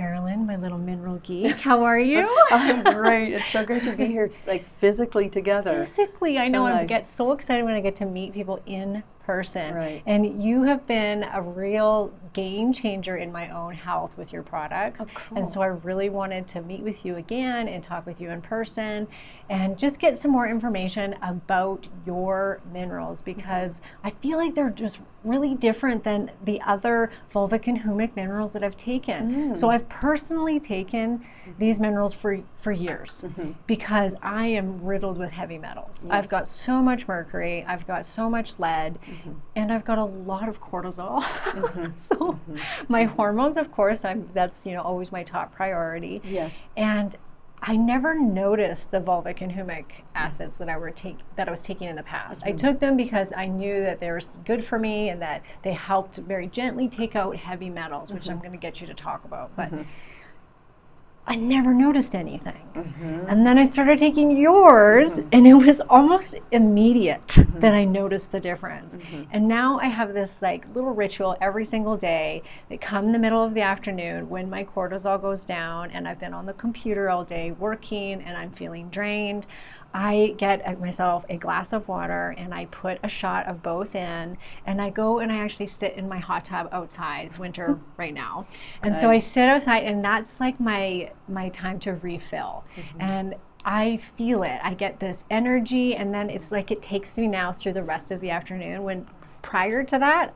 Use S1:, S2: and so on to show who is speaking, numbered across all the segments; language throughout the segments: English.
S1: Carolyn, my little mineral geek. How are you?
S2: I'm great. It's so great to be here, like physically together.
S1: Physically, I
S2: So
S1: know. I
S2: nice.
S1: get so excited when I get to meet people in person.
S2: Right.
S1: And you have been a real game changer in my own health with your products.
S2: Oh, cool.
S1: And so I really wanted to meet with you again and talk with you in person and just get some more information about your minerals, because I feel like they're just really different than the other Fulvic and Humic minerals that I've taken. So I've personally taken these minerals for years because I am riddled with heavy metals.
S2: Yes.
S1: I've got so much mercury, I've got so much lead, and I've got a lot of cortisol. So my hormones, of course, that's always my top priority.
S2: Yes.
S1: And I never noticed the Fulvic and Humic acids that I was taking in the past. I took them because I knew that they were good for me and that they helped very gently take out heavy metals, which I'm going to get you to talk about. But I never noticed anything. And then I started taking yours, and it was almost immediate that I noticed the difference. And now I have this like little ritual every single day that come in the middle of the afternoon when my cortisol goes down and I've been on the computer all day working and I'm feeling drained. I get myself a glass of water and I put a shot of both in, and I go and I actually sit in my hot tub outside. It's winter right now. And so I sit outside, and that's like my time to refill. And I feel it. I get this energy, and then it's like it takes me now through the rest of the afternoon, when prior to that,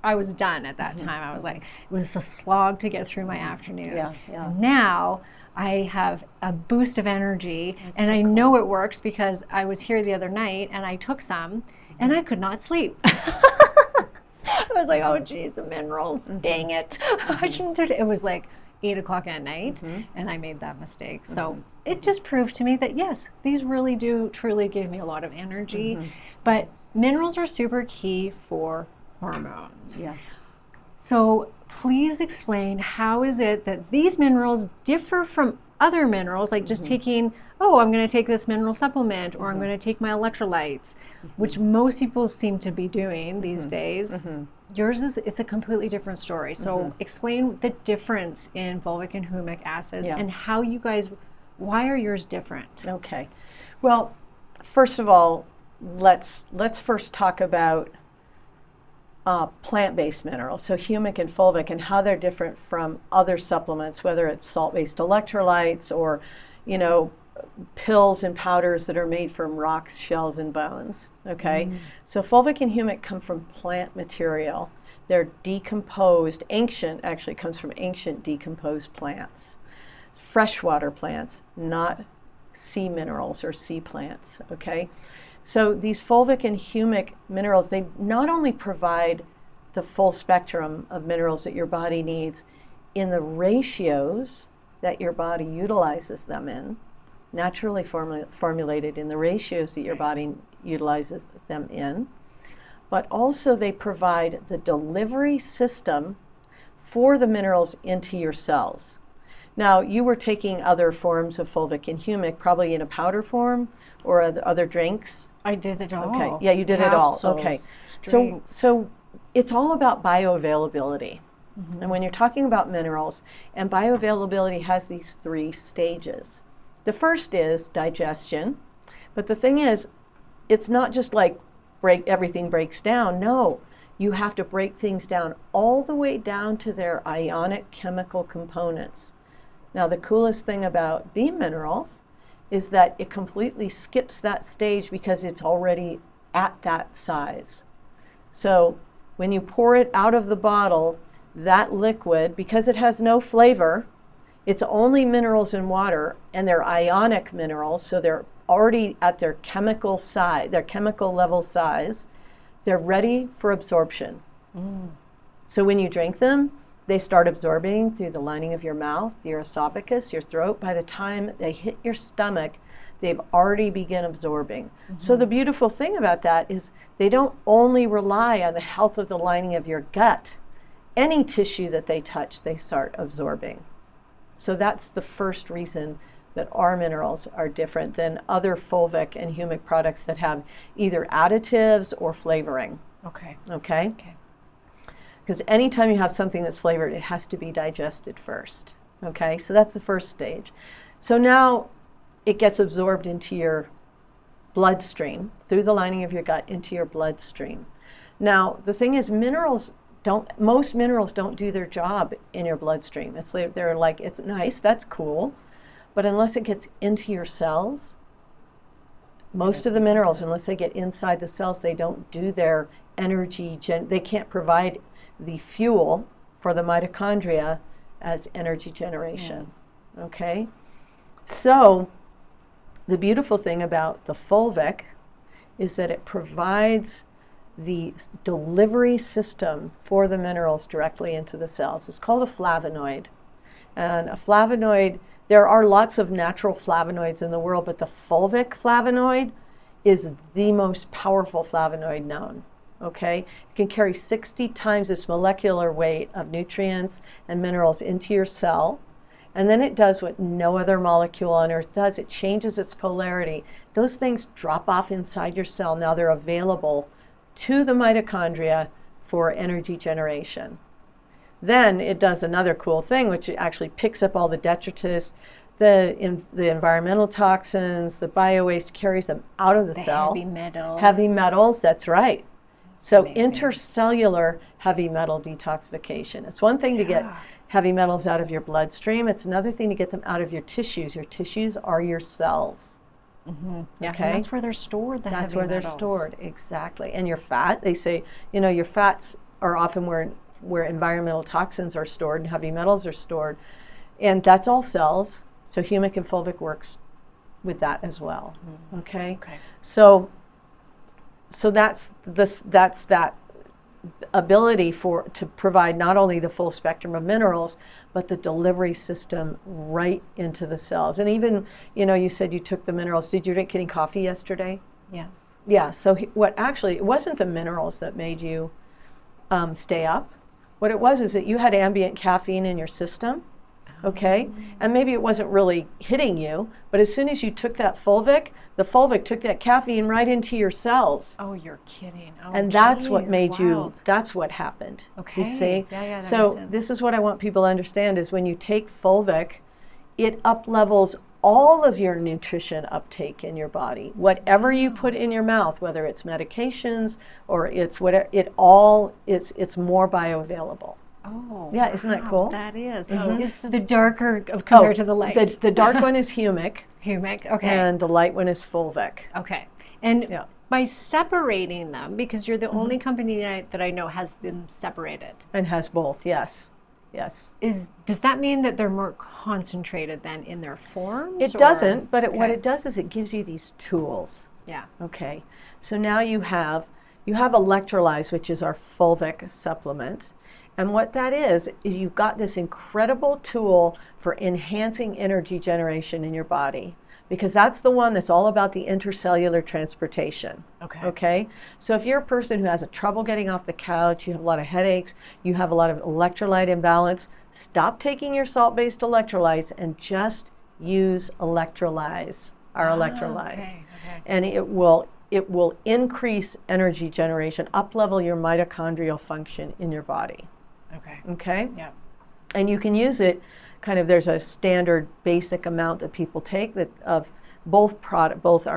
S1: I was done at that time. I was like, it was a slog to get through my afternoon.
S2: Yeah.
S1: And now I have a boost of energy, and
S2: so
S1: I know it works because I was here the other night and I took some and I could not sleep. I was like, oh geez, the minerals, dang it. I shouldn't have. It was like 8 o'clock at night and I made that mistake. So it just proved to me that yes, these really do truly give me a lot of energy. But minerals are super key for hormones.
S2: Yes.
S1: So please explain, how is it that these minerals differ from other minerals, like just taking, I'm going to take this mineral supplement, or I'm going to take my electrolytes, which most people seem to be doing these days. Yours it's a completely different story. So explain the difference in Fulvic and Humic acids and how you guys, why are yours different?
S2: Okay. Well, first of all, let's first talk about plant-based minerals, so humic and fulvic, and how they're different from other supplements, whether it's salt-based electrolytes or, pills and powders that are made from rocks, shells, and bones. Okay, so fulvic and humic come from plant material. They're decomposed, actually comes from ancient decomposed plants, freshwater plants, not sea minerals or sea plants. Okay. So these fulvic and humic minerals, they not only provide the full spectrum of minerals that your body needs in the ratios that your body utilizes them in, naturally formulated in the ratios that your body utilizes them in, but also they provide the delivery system for the minerals into your cells. Now, you were taking other forms of fulvic and humic, probably in a powder form or other drinks.
S1: I did it all.
S2: Okay, yeah, you did it all. Okay, so it's all about bioavailability. And when you're talking about minerals, and bioavailability has these 3 stages. The first is digestion, but the thing is, it's not just like everything breaks down. No, you have to break things down all the way down to their ionic chemical components. Now, the coolest thing about bean minerals is that it completely skips that stage because it's already at that size. So when you pour it out of the bottle, that liquid, because it has no flavor, it's only minerals and water, and they're ionic minerals, so they're already at their chemical size, their chemical level size, they're ready for absorption. So when you drink them, they start absorbing through the lining of your mouth, your esophagus, your throat. By the time they hit your stomach, they've already begun absorbing. So the beautiful thing about that is they don't only rely on the health of the lining of your gut. Any tissue that they touch, they start absorbing. So that's the first reason that our minerals are different than other fulvic and humic products that have either additives or flavoring.
S1: Okay.
S2: Because anytime you have something that's flavored, it has to be digested first. Okay, so that's the first stage. So now it gets absorbed into your bloodstream, through the lining of your gut into your bloodstream. Now, the thing is, most minerals don't do their job in your bloodstream. They're like, it's nice, that's cool, but unless it gets into your cells, most of the minerals, unless they get inside the cells, they don't do their energy, they can't provide the fuel for the mitochondria as energy generation, okay? So the beautiful thing about the fulvic is that it provides the delivery system for the minerals directly into the cells. It's called a flavonoid. And a flavonoid, there are lots of natural flavonoids in the world, but the fulvic flavonoid is the most powerful flavonoid known. Okay? It can carry 60 times its molecular weight of nutrients and minerals into your cell. And then it does what no other molecule on earth does. It changes its polarity. Those things drop off inside your cell. Now they're available to the mitochondria for energy generation. Then it does another cool thing, which it actually picks up all the detritus, the environmental toxins, the bio-waste, carries them out of the cell.
S1: Heavy metals.
S2: Heavy metals, that's right. So
S1: Amazing.
S2: Intercellular heavy metal detoxification. It's one thing to get heavy metals out of your bloodstream. It's another thing to get them out of your tissues. Your tissues are your cells.
S1: Mm-hmm. Yeah,
S2: Okay?
S1: that's where they're stored, the
S2: That's
S1: heavy
S2: where
S1: metals.
S2: they're stored, exactly. And your fat, they say, your fats are often where environmental toxins are stored and heavy metals are stored. And that's all cells. So humic and fulvic works with that as well. Mm-hmm. Okay? So that's that ability to provide not only the full spectrum of minerals, but the delivery system right into the cells. And even, you said you took the minerals. Did you drink any coffee yesterday?
S1: Yes.
S2: Yeah, so it wasn't the minerals that made you stay up. What it was is that you had ambient caffeine in your system, okay? And maybe it wasn't really hitting you, but as soon as you took that fulvic, the fulvic took that caffeine right into your cells.
S1: Oh, you're kidding. Oh,
S2: and that's what
S1: geez,
S2: made
S1: wild.
S2: that's what happened.
S1: Okay.
S2: You see?
S1: Yeah, that
S2: so
S1: makes sense.
S2: this is what I want people to understand is when you take fulvic, it up-levels all of your nutrition uptake in your body. Whatever you put in your mouth, whether it's medications or it's whatever, it's more bioavailable.
S1: Oh,
S2: yeah, isn't that cool?
S1: That is.
S2: Mm-hmm.
S1: Is the darker compared to the light?
S2: The dark one is humic.
S1: Humic, okay.
S2: And the light one is fulvic.
S1: Okay. And
S2: yeah.
S1: by separating them, because you're the only company that I know has them separated.
S2: And has both, yes. Yes.
S1: Does that mean that they're more concentrated then in their forms?
S2: It doesn't, but what it does is it gives you these tools.
S1: Yeah.
S2: Okay. So now you have electrolytes, which is our fulvic supplement. And what that is you've got this incredible tool for enhancing energy generation in your body, because that's the one that's all about the intercellular transportation. Okay? So if you're a person who has trouble getting off the couch, you have a lot of headaches, you have a lot of electrolyte imbalance, stop taking your salt-based electrolytes and just use electrolyze, our electrolyze.
S1: Okay.
S2: And it will increase energy generation, up-level your mitochondrial function in your body. Okay?
S1: Yeah.
S2: And you can use it there's a standard basic amount that people take of both our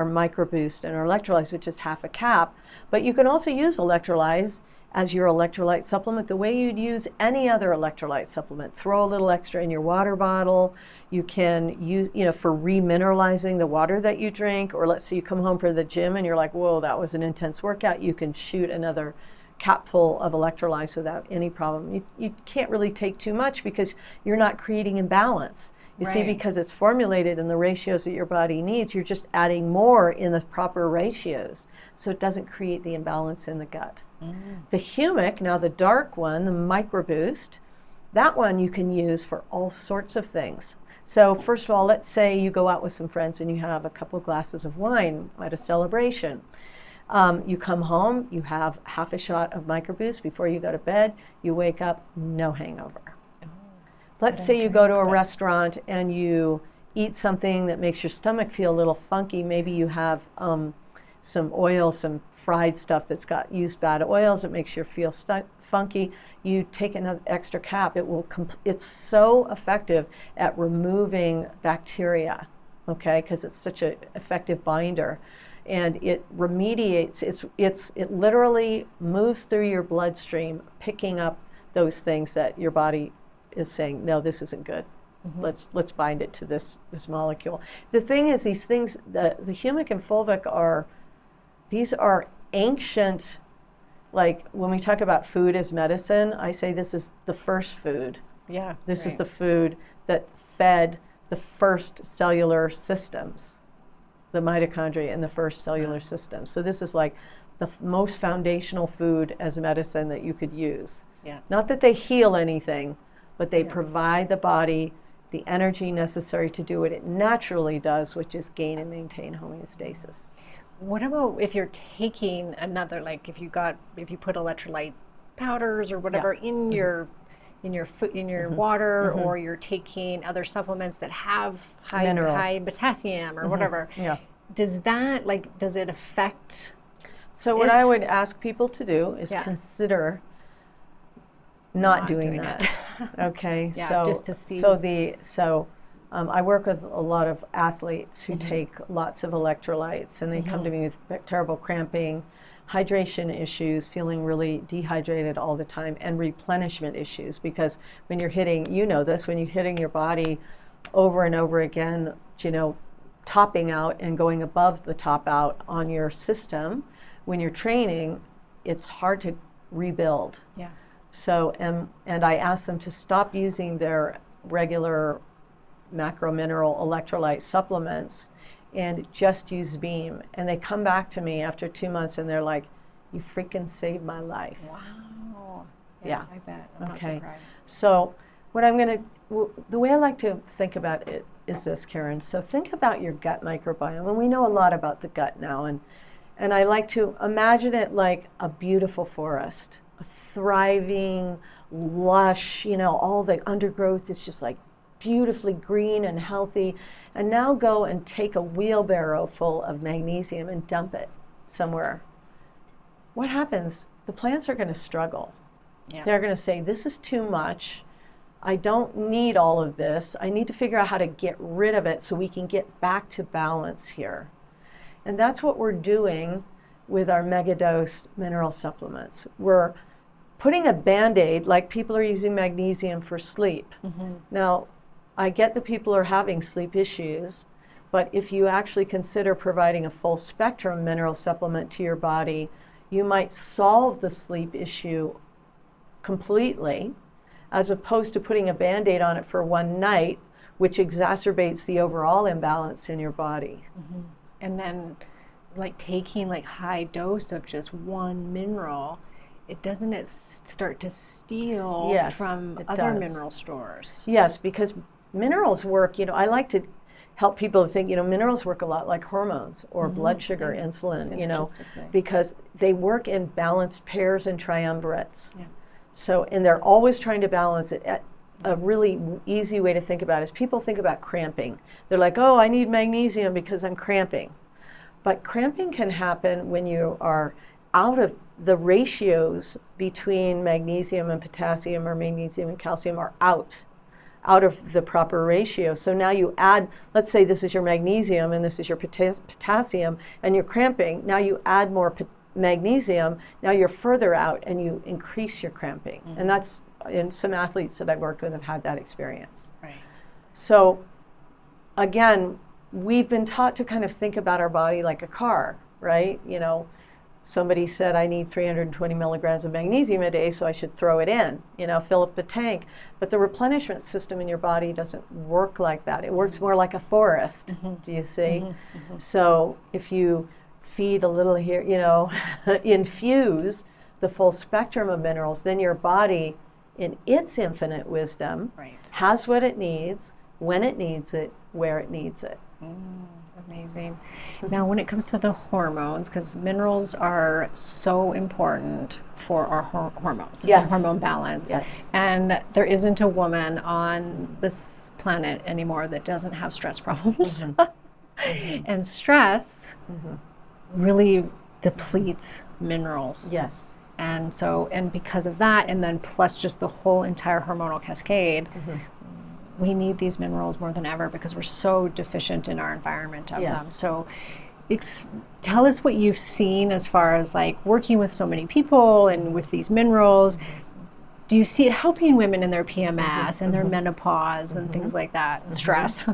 S2: microboost and our electrolytes, which is half a cap. But you can also use electrolyze as your electrolyte supplement the way you'd use any other electrolyte supplement. Throw a little extra in your water bottle. You can use, for remineralizing the water that you drink, or let's say you come home from the gym and you're like, whoa, that was an intense workout. You can shoot another capful of electrolytes without any problem. You can't really take too much because you're not creating imbalance. You see, because it's formulated in the ratios that your body needs, you're just adding more in the proper ratios. So it doesn't create the imbalance in the gut. The humic, now the dark one, the microboost, that one you can use for all sorts of things. So first of all, let's say you go out with some friends and you have a couple glasses of wine at a celebration. You come home, you have half a shot of microboost before you go to bed, you wake up, no hangover. Let's say you go to a restaurant and you eat something that makes your stomach feel a little funky. Maybe you have some oil, some fried stuff that's got used bad oils, it makes you feel funky. You take another extra cap, it's so effective at removing bacteria, okay, because it's such an effective binder. And it remediates, it literally moves through your bloodstream, picking up those things that your body is saying, no, this isn't good. Let's bind it to this molecule. The thing is, these things, the humic and fulvic these are ancient, like when we talk about food as medicine, I say this is the first food.
S1: Yeah.
S2: This is the food that fed the first cellular systems, the mitochondria in the first cellular system. So this is like the most foundational food as medicine that you could use.
S1: Yeah.
S2: Not that they heal anything, but they provide the body the energy necessary to do what it naturally does, which is gain and maintain homeostasis.
S1: What about if you're taking another, like if you put electrolyte powders or whatever in your water, or you're taking other supplements that have high potassium or whatever. Yeah. Does it affect? So
S2: what I would ask people to do is consider not doing that. Okay.
S1: Yeah,
S2: so
S1: just to see.
S2: I work with a lot of athletes who take lots of electrolytes, and they come to me with terrible cramping, hydration issues, feeling really dehydrated all the time, and replenishment issues, because when you're hitting, when you're hitting your body over and over again, topping out and going above the top out on your system, when you're training, it's hard to rebuild.
S1: Yeah.
S2: So, and I ask them to stop using their regular macro mineral electrolyte supplements and just use Beam. And they come back to me after 2 months and they're like, you freaking saved my life.
S1: Wow.
S2: Yeah.
S1: I bet. I'm not surprised.
S2: So the way I like to think about it is this, Karen. So think about your gut microbiome. And we know a lot about the gut now. And I like to imagine it like a beautiful forest, a thriving, lush, all the undergrowth is just like beautifully green and healthy. And now go and take a wheelbarrow full of magnesium and dump it somewhere. What happens? The plants are going to struggle. Yeah. They're going to say, this is too much. I don't need all of this. I need to figure out how to get rid of it so we can get back to balance here. And that's what we're doing with our megadosed mineral supplements. We're putting a Band-Aid, like people are using magnesium for sleep. Now, I get that people are having sleep issues, but if you actually consider providing a full spectrum mineral supplement to your body, you might solve the sleep issue completely, as opposed to putting a Band-Aid on it for one night, which exacerbates the overall imbalance in your body.
S1: And then taking high dose of just one mineral, doesn't start to steal from other mineral stores?
S2: Yes, because minerals work, I like to help people think, minerals work a lot like hormones or blood sugar, insulin, because they work in balanced pairs and triumvirates. Yeah. So, and they're always trying to balance it. A really easy way to think about it is people think about cramping. They're like, oh, I need magnesium because I'm cramping. But cramping can happen when you are out of the ratios between magnesium and potassium, or magnesium and calcium are out of the proper ratio. So now you add, let's say this is your magnesium and this is your potassium, and you're cramping. Now you add more magnesium, now you're further out and you increase your cramping. And that's, in some athletes that I've worked with have had that experience.
S1: Right.
S2: So again, we've been taught to kind of think about our body like a car, right? Somebody said I need 320 milligrams of magnesium a day, so I should throw it in, fill up the tank. But the replenishment system in your body doesn't work like that. It works more like a forest, do you see? So if you feed a little here, infuse the full spectrum of minerals, then your body, in its infinite wisdom, has what it needs, when it needs it, where it needs it.
S1: Amazing. Now, when it comes to the hormones, because minerals are so important for our hormones, and hormone balance.
S2: Yes.
S1: And there isn't a woman on this planet anymore that doesn't have stress problems. And stress really depletes minerals.
S2: Yes.
S1: And so, and because of that, and then plus just the whole entire hormonal cascade, we need these minerals more than ever because we're so deficient in our environment of them. So tell us what you've seen as far as like working with so many people and with these minerals. Do you see it helping women in their PMS and their menopause and things like that, and stress?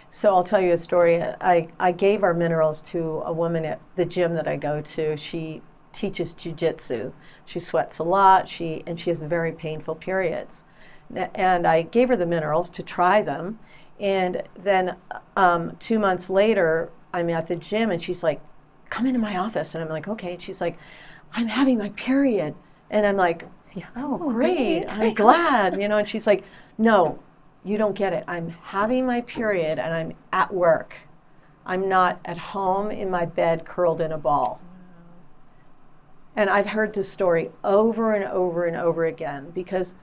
S2: So I'll tell you a story. I gave our minerals to a woman at the gym that I go to. She teaches jiu-jitsu. She sweats a lot, and she has very painful periods. And I gave her the minerals to try them. And then 2 months later, I'm at the gym and she's like, come into my office. And I'm like, okay. And she's like, I'm having my period. And I'm like, oh, great. I'm glad. And she's like, no, you don't get it. I'm having my period and I'm at work. I'm not at home in my bed curled in a ball. And I've heard this story over and over and over again because,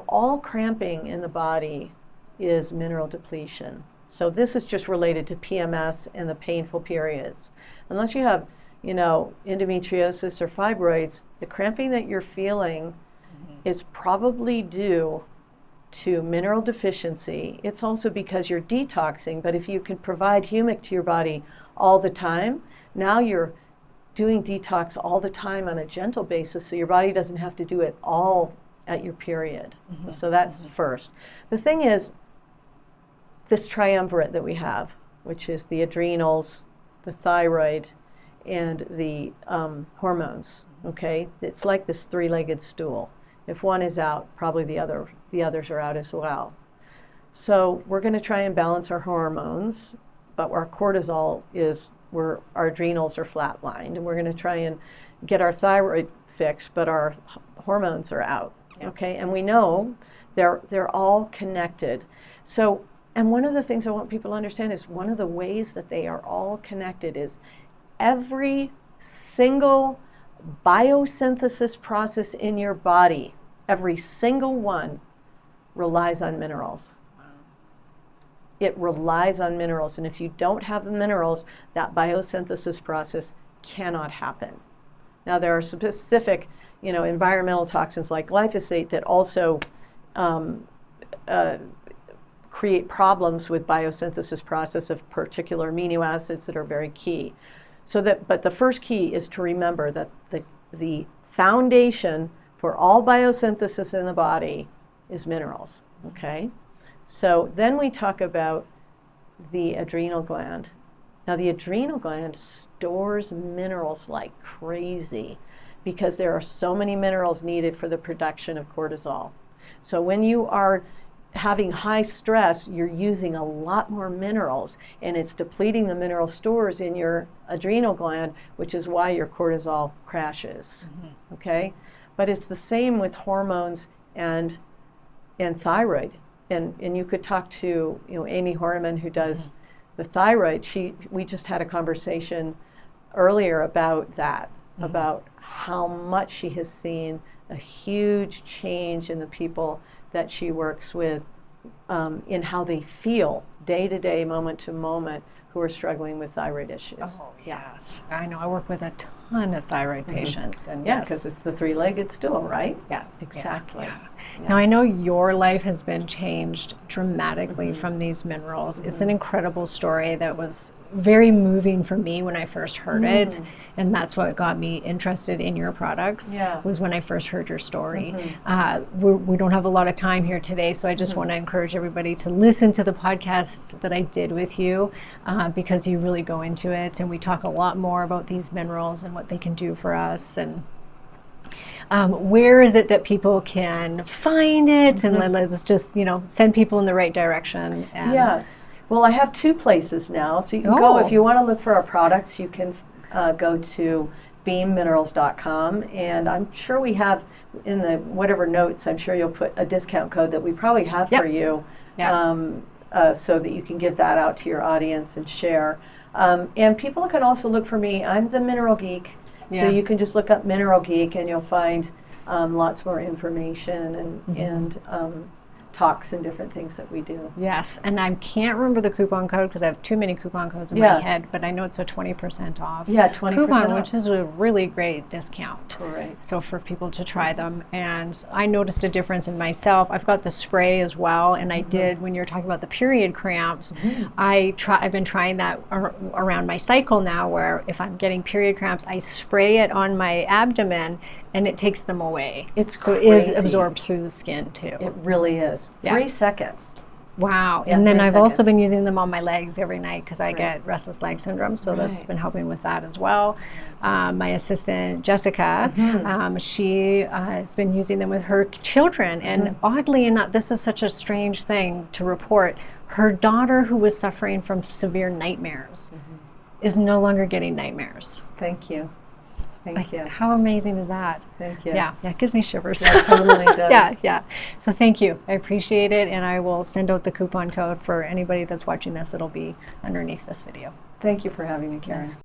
S2: all cramping in the body is mineral depletion. So this is just related to PMS and the painful periods. Unless you have, endometriosis or fibroids, the cramping that you're feeling is probably due to mineral deficiency. It's also because you're detoxing, but if you can provide humic to your body all the time, now you're doing detox all the time on a gentle basis, so your body doesn't have to do it all at your period. So that's first. The thing is, this triumvirate that we have, which is the adrenals, the thyroid, and the hormones, okay? It's like this three-legged stool. If one is out, probably the others are out as well. So we're going to try and balance our hormones, but our cortisol is our adrenals are flatlined, and we're going to try and get our thyroid fixed, but our hormones are out. Okay, and we know they're all connected. So, and one of the things I want people to understand is one of the ways that they are all connected is every single biosynthesis process in your body, every single one relies on minerals. It relies on minerals, and if you don't have the minerals, that biosynthesis process cannot happen. Now, there are specific, environmental toxins like glyphosate that also create problems with biosynthesis process of particular amino acids that are very key. But the first key is to remember that the foundation for all biosynthesis in the body is minerals. Okay. So then we talk about the adrenal gland. Now the adrenal gland stores minerals like crazy because there are so many minerals needed for the production of cortisol. So when you are having high stress, you're using a lot more minerals, and it's depleting the mineral stores in your adrenal gland, which is why your cortisol crashes. Okay? But it's the same with hormones and thyroid. And you could talk to Amy Horniman, who does the thyroid. We just had a conversation earlier about that, about how much she has seen a huge change in the people that she works with in how they feel day to day, moment to moment, who are struggling with thyroid issues.
S1: Oh, yes. I know. I work with a ton of thyroid patients. And
S2: because it's the three-legged stool, right?
S1: Yeah,
S2: exactly.
S1: Yeah. Now, I know your life has been changed dramatically from these minerals. It's an incredible story that was very moving for me when I first heard it, and that's what got me interested in your products, was when I first heard your story. We don't have a lot of time here today, so I just want to encourage everybody to listen to the podcast that I did with you, because you really go into it, and we talk a lot more about these minerals and what they can do for us. And where is it that people can find it? And let's just send people in the right direction. And
S2: well, I have 2 places now, so you can go, if you want to look for our products, you can go to beamminerals.com, and I'm sure we have in the whatever notes, I'm sure you'll put a discount code that we probably have for you, so that you can give that out to your audience and share. And people can also look for me. I'm the Mineral Geek, so you can just look up Mineral Geek and you'll find lots more information and talks and different things that we do.
S1: Yes, and I can't remember the coupon code because I have too many coupon codes in my head, but I know it's a 20% off.
S2: Yeah, 20%
S1: coupon,
S2: off.
S1: which is a really great discount.
S2: Correct.
S1: So for people to try them, and I noticed a difference in myself. I've got the spray as well, and I did when you're talking about the period cramps. I've been trying that around my cycle now, where if I'm getting period cramps, I spray it on my abdomen, and it takes them away. So it is absorbed through the skin too.
S2: It really is. 3 seconds.
S1: Wow.
S2: Yeah,
S1: and then
S2: 3
S1: I've also
S2: seconds.
S1: been using them on my legs every night because I get restless leg syndrome. So that's been helping with that as well. My assistant, Jessica, she has been using them with her children. And oddly enough, this is such a strange thing to report. Her daughter, who was suffering from severe nightmares, is no longer getting nightmares.
S2: Thank you. Thank you.
S1: How amazing is that?
S2: Thank you.
S1: Yeah, it gives me shivers.
S2: It totally does.
S1: Yeah. So thank you. I appreciate it, and I will send out the coupon code for anybody that's watching this. It'll be underneath this video.
S2: Thank you for having me, Karen.